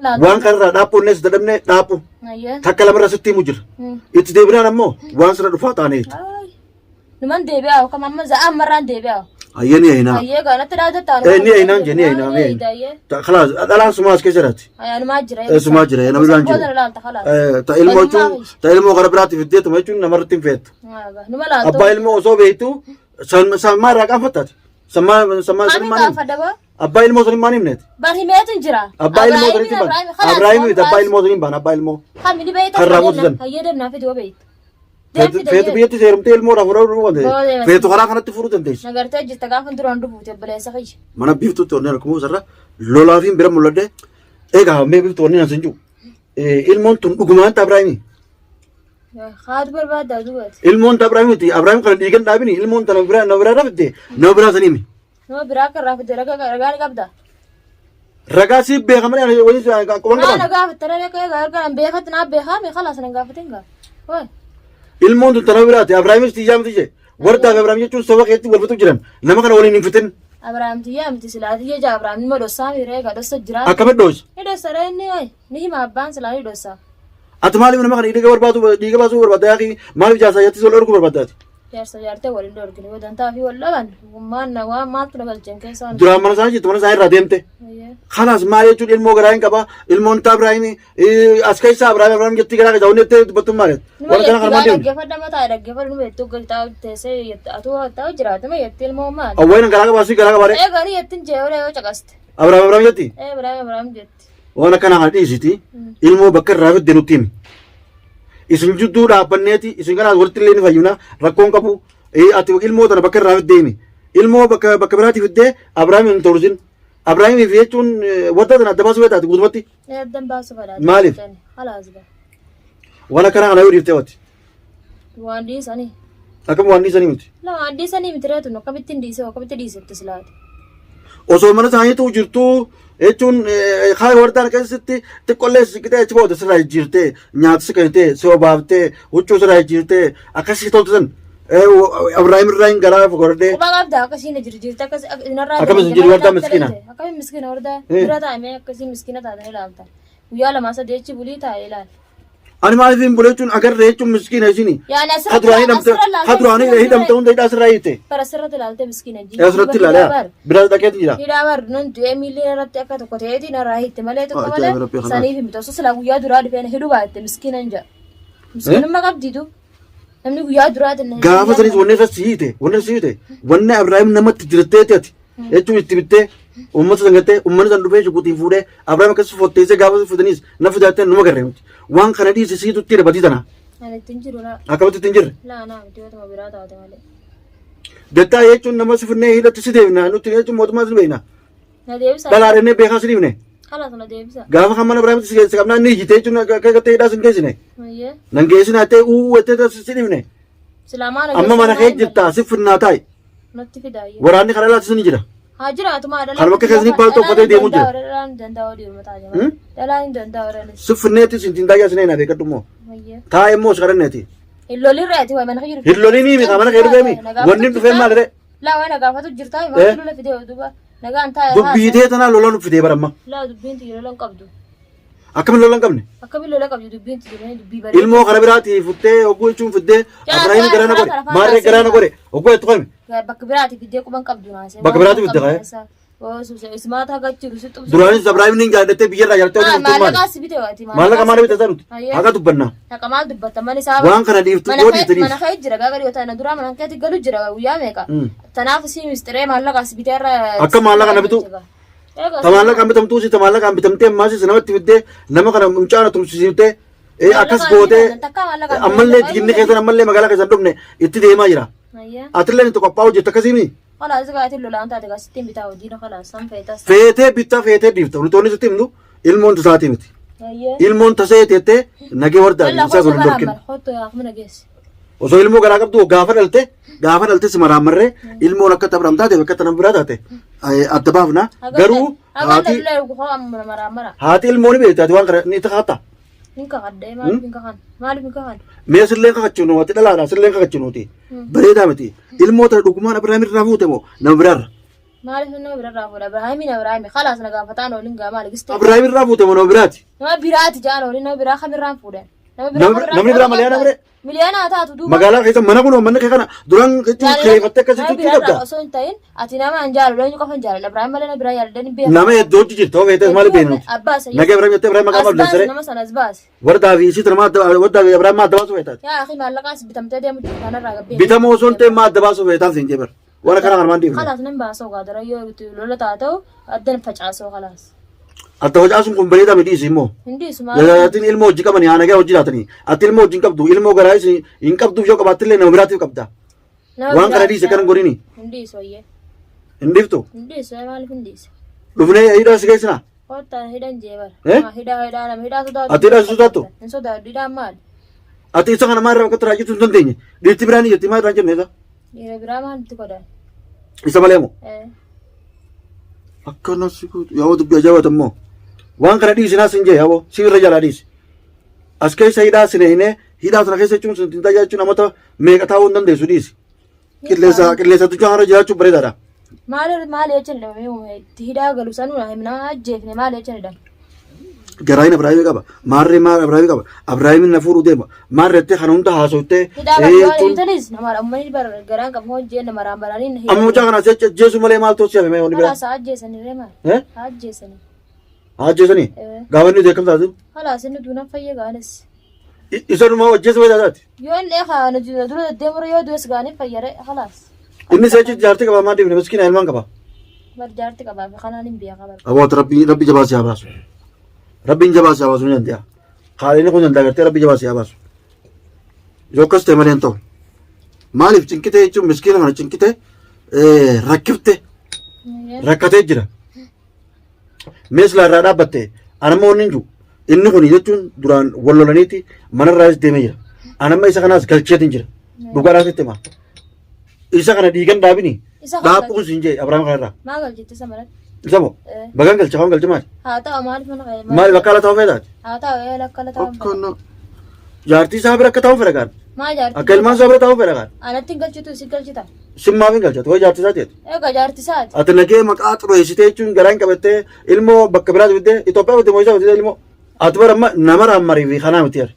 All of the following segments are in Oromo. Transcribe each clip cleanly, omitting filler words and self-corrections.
وان كان رادابو الناس دلمنا دابو تكلم راسيتي مجر يتدبرنا نمو وان سر رفاطانيت نمان ديبيا وكمان ما زعم مران ديبيا أيني هنا أيه قانا تراجع تانو أيني هنا جني هنا مين خلاص الآن سماش كسرت أنا ما أجري سماش جري أنا بلانجي تايلمو شو تايلمو غربلاتي في الديت ما يجون نمرتين فيت أبا إلمو صو بيتو سما رقم فتات سما أبا إلمو سليم ماني منت بارهي ميت انجرا أبا إلمو سليم بان أبراهيم يد أبا إلمو سليم بان أبا إلمو خامني بيت خرابوت زن هيا دمنا في دو بيت فيتو بيتي سيرم تيلمو رافورو روانده فيتو خلا خنا تفرو تنديش نغرتا جتغا فندرون دبوت بلا سخيش mana biftu toonni argamu sarara lolaafin bira mul'adde egaa mee biftu wanni nan sinju ilmoon tun dhugumaan Abrahaami خاد برباد دوت ilmoon Abrahaami ti Abrahaam kana dhiigan dhaabini ilmoon tana bira na bira rafte na bira sanimi نو براك رافد رغا قبدا ragaa si beekamani ani wani qaban انا قافت ترى لك غير بيختنا بيخامي خلاص انا قافتنغا وي ilmoon tun tana biraati Abrahaami ti jaamti je warda Abrahaam jechuun saba keetti wal fitu jiran nama kana waliin hin fitin ابراهيم تيام تسلات يجا ابراهيم ما دوسامي ريغا دوس جرا akkamitti dhoos يدو سريني وي ني ما بان سلاني دوسا ati maaliif nama kana dhiiga baasuu barbaadda yaaqi maaliif jaasaa yatti sol orgu barbaaddaati يارسا يارتي ولين دوركني ودان تافي ولا ما نوا ما تنقل جنكي سان duraan mana isaa jirtu mana isaa irraa deemte خلاص ما يجود ilmoo garaa hin qaba ilmoon Abrahaami as keessa Abrahaam jetti garaa keessa wanni itti dubbattu maalet waan kana kana maaliif دغفدا متا دغفدا نو تو غلتا تسي اتو تا جرات ما يتل مو ما awwayn garaa baasii garaa gabaare اي غني يتن جيوري چقست Abrahaam jetti اي ابراهيم جت waan kana hadhiisiti ilmoo bakka irraa fidde nutti himi isin jidduu dhaabbanneeti isin kanaas walitti illee ni fayyuna rakkoon qabu ati ilmoo tana bakka irraa fidde himi ilmoo bakka biraati fidde Abrahaam hin torsin Abrahaam fi jechuun wadda tana adda baasuu beektaati guutumatti يدن باس فدا maaliif خلاص بقى waan akkana kana yoo dhiiftee wati واندي سني akkam waan dhiisanii miti لا واندي سني متريتو نو كبتين ديسو كبتين ديسو تسلات osoo mana isaaniitu jirtuu jechuun haa wardaan keessatti xiqqollee siqitee achi booda sirraa jijjiirtee nyaata si kennitee si obaaftee huccuu sirraa jijjiirtee akkasii toltu san Abrahaam irraa hin garaa godhadhee وما قبدا كسي نجرجيرتا كس نرا akkam isin jiru wardaa miskiina كم مسكين وردا برا مي كسي مسكينه تاده لامتا ويا لما سديتش بولي تايلال ani maaliif hin bule jechuun agarree jechuun miskiina isini يعني اسر haduraanii hidhamte hunda hidhaa sirraa hiite فرسرت لالته مسكينه جي asirratti ilaala biraas dhaqeeti jira يدا ور نون 2 مليون رت اكا تكوتيتي نرا هيت مالي تكمله سني في متوسس لا ويا درا دفين هدو بات مسكينه انجا مسكين ما قبديدو namni guyyaa duraati gaafa sanis wanni irra siite wanni Abrahaam namatti jirteeti ati jechuun itti bittee uummata sangattee uummanni san dhufee shukutiin fuudhee Abrahaam akkas fotteessee gaafa fudhaniis na fidaattee numa garreemti waan kana dhiise siitutti dabatii tana akkamitti ittiin jirre dattaa jechuun nama si fudhannee hidhatti si deebina nutti jechuun mootummaa si beekna dhalaadhannee beekaa si dhiibne gaafa kan mana Abrahaamitti si geesse qabnaa ni ijjite jechuun akka gattee hidhaa sin geessine nan geessina ta'e uwwattee si dhiibne amma mana kee jirtaa si fudhannaa taa'e waraanni kana laatti ni jira kan bakka keessanii paaltoo uffatee deemuu jira si fudhanneetti sintiin daayyaa sinee naa beekadhu immoo taa'e immoo si kadhanneeti Hillolini mika mana kee dhufeemi wanni dhufee maal jedhee laa waan gaafatu jirtaa maal lola fidee duuba nagaan taa'e dubbiitee tanaa lolaan fidee baramma laa dubbiin lolan qabdu akkamiin lolan qabne akkamiin lola qabdu dubbiin dubbii bare ilmoo kana biraati futtee ogguu jechuun fiddee Abrahaam garaana godhe maarree garaana godhe ogguu itti qoyme bakka biraati fiddee quban qabdu naasee bakka biraati fiddee qaye ismaata gachiru situ duraanis Abrahaam ni jaalatte biyyarraa jaalatte hojii maallaqa asibite waati maallaqa maal bite sanuti haga dubbanna haqa maal dubbata mani isaa waan kana dhiiftu yoo dhiiftu mana kee jira gaaga yoo ta'an duraa mana keetti galu jira guyyaa meeqa tanaaf si mistiree maallaqa asibite irra akka maallaqa na bitu maallaqa bitamtuu si maallaqa bitamtee ammaas namatti fiddee nama kana mucaana tumsisiitee akkas gootee ammallee diinni keessan ammallee magaalaa keessan dhufne itti deemaa jira atillee ni tokkoppaa hojjetta akkasiimi خلاص قاعد تقول له انت تقصتين بتاع ودينا خلاص سام فيتاس فيته بيتا فيته ديفتا ونتوني ستيمنو ilmoon tasaati miti ilmoon taseetette nagee wardaa isaa sun dorkin خطو يا اخمنا جيس osoo ilmoo garaa qabdu gaafa dhalte si maraamarree ilmoon akka tabram taate bakka tanan biraa taate adda baafna garuu haati ilmoon beektaati waan kana ni taata ninka kadde maal ninka kan mee silleen kakachuunu wati dhalaadha silleen kakachuunuti bareedaa miti ilmoota dhugumaan Abrahaam irraa fuute moo nama biraarra ما عرف إنه برا إبراهيم خلاص أنا قافتان ولين قامال قستي إبراهيم رافوته منو براتي ما براتي جانا ولين برا خبر رام فودن namni biraa malee ana bire miliyoona taatu duuba magaalaa keessa mana kun manni kee kana duraan kireeffattee akkasitti qabda osoo hin ta'in ati nama an jaalala eenyu qofan jaalala Ibrahim malee na biraa yaadadanii beeku nama hedduutu jirta beektes maali beeknu nagee Ibrahim jettee Ibrahim maqaa qabda siree nama sanas baas wardaa fi isitti nama wardaa fi Ibrahim adda baasuu beektaati yaa akhi maallaqaas bitamtee deemu kanarraa gabbee bitamoo osoo hin ta'in adda baasuu beektaaf siin jebar warra kana harmaan diifne khalaas nan baasoo gaadara yoo lola taata'u addan facaasoo khalaas adda hojaasun kun bareedaa midhiisi immoo atiin ilmoo hojii qaban yaa nagaa hojii laatanii ati ilmoo hojii hin qabdu ilmoo garaa hin qabduuf yoo qabaattillee nama biraatiif qabda waan kana dhiise kanan godhini hindiiftu dhufnee hidhaa si geessinaa ati hidhaa si sodaattu ati isa kana maal irraa akkatti raajjachuu hin dandeenye dhiirti biraan ijjetti maal irraa jenne isa malee moo akkanas yaa dubbii ajaa'ibata immoo waan kana dhiisinaa sin jee yaaboo si irra jalaa dhiisi as keessa hidhaa sineenee hidhaa sana keessa jechuun sin tajaajilu jechuun namoota meeqa taa'uu hin dandeessu dhiisi qilleensatu jaara jiraachuuf bareedaadha. Maal jechaan hidhaa galu sanuu nama ajjeefne maal jechaan jedhama. Garaayin Ibraahim qaba maarree maal Ibraahim qaba Ibraahim na fuudhuu deema maarreettee kana hunda haasoftee garaan qabu hojjee nama raambaranii amma mucaa kana ajjeesu malee maal tolchee hafame wanni biraa ajjeesanii ajjeesanii ajjeesanii gaafa inni deekamtaa jiru halaas inni duuna fayyee gaanes isa dhuma ajjeesu fayyada isaati yoo inni haana dura deemura yoo du'es gaanii fayyare halaas inni seechi jaartii qaba maa deemne miskiina ilmaan qaba bar jaartii qaba kanaan hin beekaa bar aboota rabbi jabaas yaa baasu rabbiin jabaas yaa baasu ni danda'a haalinni kun danda'a gartee rabbi jabaas yaa baasu yoo akkas ta'e malee hin ta'u maaliif cinkitee jechuun miskiina kana cinkitee rakkifte rakkatee jira meeshaa irraa dhaabbatte anamma wanni hin jiru inni kun jechuun duraan wal lolaniiti manarraas deemee jira anamma isa kanaas galcheetiin jira dhugaadhaas itti himaa isa kana dhiigan dhaabini dhaabbuun siin jee Abrahaam kanarraa maa galchite isa maratti isa moo bagaan galcha waan galche maali haa ta'u maaliif mana maali bakka ala ta'uu feetaati haa ta'u bakka ala ta'uu jaartii isaa bira akka ta'uu fedha kaan maa jaartii akka ilmaan isaa bira ta'uu fedha kaan anatti hin galchitu si galchita simmaaf hin galchatu way jaartii isaati egaa jaartii isaati ati nagee maqaa xureessitee jechuun garaan qabattee ilmoo bakka biraatti fiddee Itoophiyaa fiddee moo'isaa fiddee ilmoo ati bara nama raammarii fi kanaa miti yar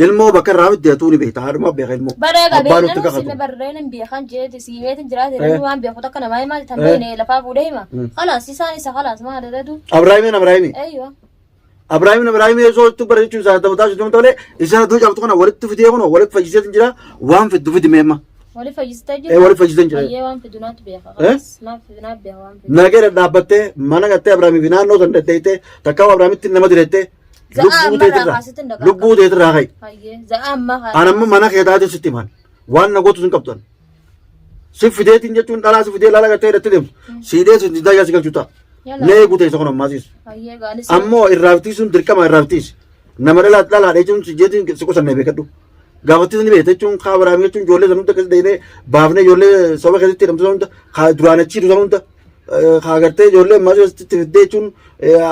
ilmoo bakka irraa fiddee tuuni beekta haadhuma beeka ilmoo abbaan nutti kakatu sinna barreen hin beekan jeeti siimeetin jiraate namni waan beeku takka namaa himaa tambeen lafaa fuudhee hima khalaas isaan isa khalaas maa dadatu Abrahaamiin eeyyo Abrahaamiin yoo tu bara jechuun isaa taphataa jiru ta'e isaan aduu cabtu kana walitti fidee kun walitti fayyiseetin jira waan fiddu fidi meemma walitti fayyisitee jira walitti fayyisitee jira waan fiddu naatti beeka khalaas naaf beeka waan fiddu nagee dhaabbattee mana gattee Abrahaamiif naannoo san deddeeytee takka Abrahaamitti nama direttee lubbuu teetirraa kai anamma mana keetaatiin sitti himan waan na gootu sin qabdan si fideetiin jechuun dhalaa si fidee laala gattee hidhattee deemtu siidee sin dayyaa si galchu ta'a nee guute isa kun ammaasiis ammoo irraaftiisuun dirqama irraaftiis nama dhalaa jechuun si jeetiin si qusannee beekadhu gaafattis ni beekta jechuun kaa Abrahaam jechuun ijoollee san hunda keessa deemee baafnee ijoollee saba keessatti hidhamtu san hunda kaa duraanachiitu san hunda kaa gartee ijoollee ammaas keessatti fiddee jechuun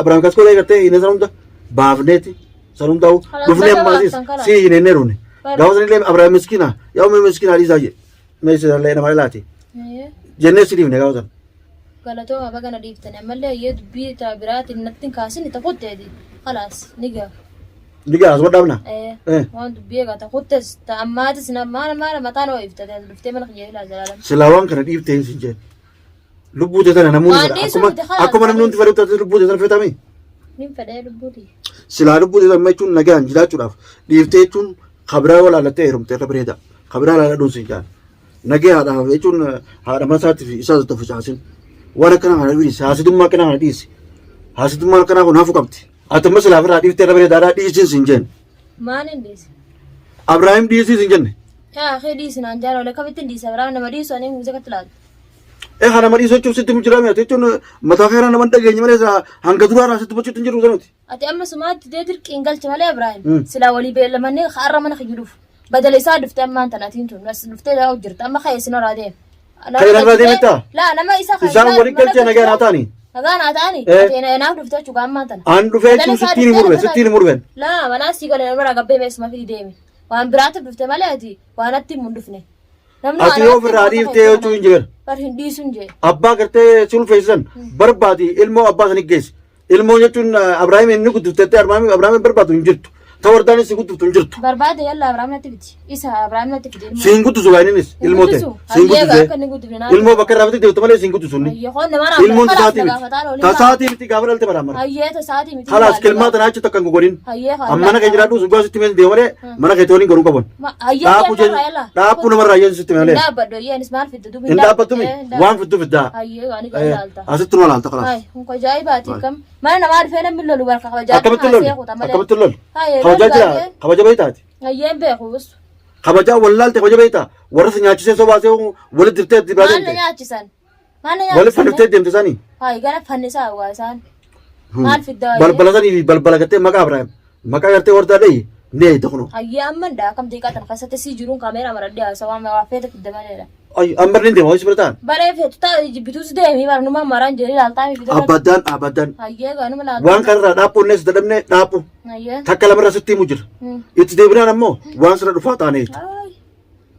Abrahaam kas godhee gartee hinee san hunda baafneeti san hundaa'u dhufnee ammaasiis si hinennee ruune gaafa sanillee Abrahaam miskiina yaa umee miskiina adiisaa je meeshaa nama dhalaati jennee si dhiifne gaafa san galatooma bagana dhiiftanii ammallee yoo dubbii taa biraatiin natti hin kaasin itti kutteeti khalaas ni gaa asuma dhaabna waan dubbii egaa ta kuttes ta ammaatis maana mataan oo iftate dhuftee mana kiyya ilaa jalaalam silaa waan kana dhiiftee hin jeen lubbuu teessana namoonni akkuma namni hundi fedhu lubbuu teessana fedhame nin fedhee lubbuuti silaa lubbuu teessana jechuun nagaan jiraachuudhaaf dhiiftee jechuun kabiraa walaalattee heerumtee irra bareeda kabiraa laala dhuunsi jaan nagee haadhaaf jechuun haadha masaatti fi isaa tokko facaasin waan akkana kana dhiisi haasidummaa akkana kana dhiisi haasidummaa akkanaa kun hafu qabdi atuma silaa irraa dhiiftee irra bareedaadhaa dhiisiin sin jeen maalin dhiisi Abrahaam dhiisii sin jenne yaa akhi dhiisinaan jaalala kamittiin dhiisa Abrahaam nama dhiisu ani muuziqa tilaatu nama dhiisuu jechuun sitti mujjiraame ati jechuun mataa keera nama dhageenye malee hanga duraarraa sitti bocuutti hin jiru sanuti ati amma sumaatti dee dirqiin galche malee Abrahaam silaa walii beellamannee har'a mana kiyyu badala isaa dhuftee ammaan tanaatiin tun as dhuftee daa hojjirta amma ka'ee sinarraa deema Kayirarraa deemettaa? Laa nama isa isaan waliin galchee nagaa naa ta'anii? Nagaa naa ta'anii? Naaf dhuftee jechuudha ammaan tana. Aan dhufee jechuun sittiin murben. Laa manaa sii galee nama gabbee beeksuma fidi deeme. Waan biraatiif dhufte malee ati waan atti hin dhufne. ati yoo ofirraa dhiiftee jechuu hin jiran. Bar hin dhiisu hin jee. Abbaa gartee sulfeessan barbaadi ilmoo abbaa sanii geessi. Ilmoo jechuun Abrahaam inni guddiftettee Abrahaam barbaadu hin jirtu. Tawardaanis si guddiftu hin jirtu. Barbaade yalla Abrahaam natti biti. Isa Abrahaam natti biti. Siin guddisu baay'innis ilmoo ta'e. Siin guddisee. Ilmoo bakka irraa deemtu malee siin guddisu inni. Ilmoon tasaatii miti. Tasaatii miti gaafa dhalte baraamara. Hayyee tasaatii miti. Halaas kilmaata naachi takka hin gogodhin. Mana kee jiraadhu sugaa sitti mee deemu malee mana kee tooniin garuu qaban. Dhaabbuu namarraa yeen sitti malee. Dhaabbadho yeenis maal fiddu dubi. Hin dhaabbattu mi waan fiddu fiddaa. Hayyee waan ilaalta. Asitti numa laalta kalaas. Kun ajaa'ibaati kam. Mana namaa dhufee namni lolu barka kabajaa. Akkamitti lolu. Kabajaa jira. Kabaja beektaati. Hayyeen beekuus. Kabajaa wallaalte kabaja beektaa. Warra si nyaachisee sobaasee walitti diftee itti baatee. Maal nyaachisan? Walitti fanniftee deemte isaanii. Hayi gara fannisaa waa isaan. Maal fiddaa? Balbala sanii fi balbala gartee maqaa Abrahaam. Maqaa gartee wardaa dhayi. Nee takuno. Hayyee amman daa kam deeqaa tan keessatti si jiruun kaameeraa maradhee haasawaa waa feete fidda maleedha. Ambar ni deema hoji birataan. Baree feetu ta'a bituus deemee barnuma maraan jedhee ilaaltaa mi fidda. Abadan. Hayyee gaanuma laaltaa. Waan kanarraa dhaabbuun nees dadhabnee dhaabbu. Hayyee. Takka lamarraa sitti himu jira. Itti deebinaan ammoo waan sirra dhufaa taanee.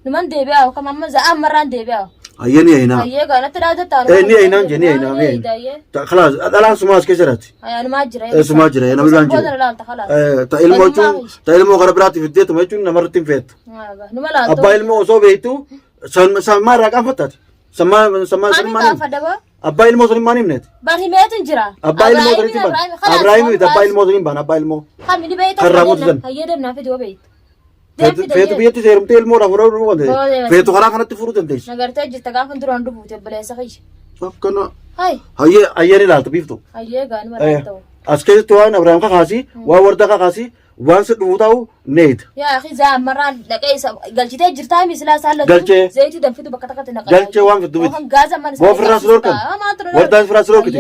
Numan deebi'aa kam amma za'aan marraan deebi'aa. Hayyee ni ayinaa. Hayyee gaanatti raajattaa. Ni ayinaan jee ni ayinaa. Khalaas dhalaan sumaas keessa jiraatti. Ayyanumaa jira. Sumaa jira namni waan jira. Ta ilmoo gara biraatti fiddeetuma jechuun namarratti hin feetu. Numa laaltu. Abbaa ilmoo osoo beektu sammaa irraa qaanfattaati. Sammaa abbaa ilmoo sun hin maan himneeti. Bar himeetin jira. Abbaa ilmoo sun hin baan. Abrahaam miti abbaa ilmoo sun hin baan abbaa ilmoo. Kan ni beeyta. Karraa mootu san. Hayyee deemnaa fiduu beeyta. Feetu biyyatti seerumtee ilmoodhaaf fudhachuu waan ta'eef. Feetu karaa kanatti furuu dandeessi. Nagartee jirta gaafa duraan dhufuute obboleessa kiyya. Akkana. Hayi. Hayyee ni laalta biiftu. Hayyee gaanuma laalta. As keessatti waan Abrahaam kakaasii waan wardaa kakaasii waan si dhufu ta'u neeta. Yaa akhi zamarraan dhaqee isa galchitee jirtaa misilaa saala. Galchee. Zayitii danfitu bakka takkatti naqaa. Galchee waan fiddu miti. Waan gaaza mana isaa. Waan firraa si dhorkan. Wardaan firraa si dhorkiti.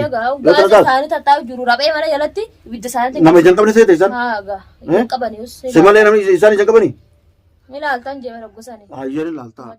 Gaaza isaanii tattaa'u jiru raphee mana jalatti ibidda isaaniitti. Nama ijaan qabne seete isaan. Haa qabanius. Si malee namni isaan ijaan qabanii. Ilaaltaan jeema raggosanii. Hayyee ilaaltaa.